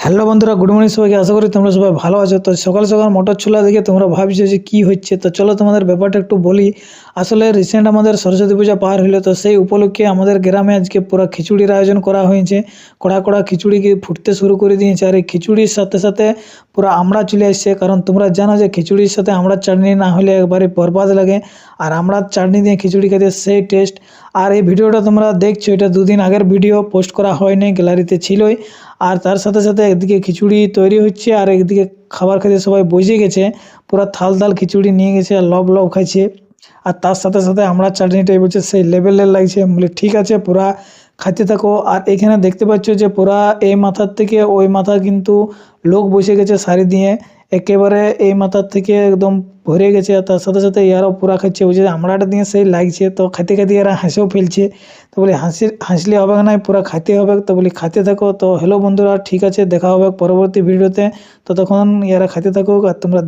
Hello বন্ধুরা, good morning সবাইকে। আশা করি তোমরা সবাই ভালো আছো। তো সকাল সকাল মটর ছোলা দেখে তোমরা ভাবছো যে কী হচ্ছে, তো চলো তোমাদের ব্যাপারটা একটু বলি। আসলে রিসেন্ট আমাদের সরস্বতী পূজা পার হলো, তো সেই উপলক্ষে আমাদের গ্রামে আজকে পুরো খিচুড়ির আয়োজন করা হয়েছে। কড়া কড়া খিচুড়িকে ফুটতে শুরু করে দিয়েছে, আর এই খিচুড়ির সাথে সাথে পুরো আমড়া চলে আসছে। কারণ তোমরা জানো যে খিচুড়ির সাথে আমড়ার চাটনি না হলে একবারে বরবাদ লাগে, আর আমড়ার চাটনি দিয়ে খিচুড়ি খেতে সেই টেস্ট। আর এই ভিডিওটা তোমরা দেখছো, এটা দুদিন আগের ভিডিও, পোস্ট করা হয়নি, গ্যালারিতে ছিলই। আর তার সাথে সাথে একদিকে খিচুড়ি তৈরি হচ্ছে, আর একদিকে খাবার খেতে সবাই বসে গেছে। পুরো থাল থাল খিচুড়ি নিয়ে গেছে আর লব লব খাইছে। আর তার সাথে সাথে আমরা চাটনিটাই বলছে সেই লেভেলের লাগছে। বলে ঠিক আছে, পুরা খাইতে থাকো। আর এখানে দেখতে পাচ্ছ যে পুরা এই মাথার থেকে ওই মাথা কিন্তু লোক বসে গেছে সারি দিয়ে, একেবারে এই মাথার থেকে একদম ভরে গেছে। আর তার সাথে সাথে ইয়ারাও পুরা খাচ্ছে, বুঝছে আমরাটা দিয়ে সেই লাগছে। তো খাইতে খাইতে এরা হাসিও ফেলছে। তো বলি হাসলে হবে না, পুরা খাইতে হবে। তো বলি খাইতে থাকো। তো হ্যালো বন্ধুরা, ঠিক আছে, দেখা হবে পরবর্তী ভিডিওতে। ততক্ষণ এরা খাইতে থাকুক আর তোমরা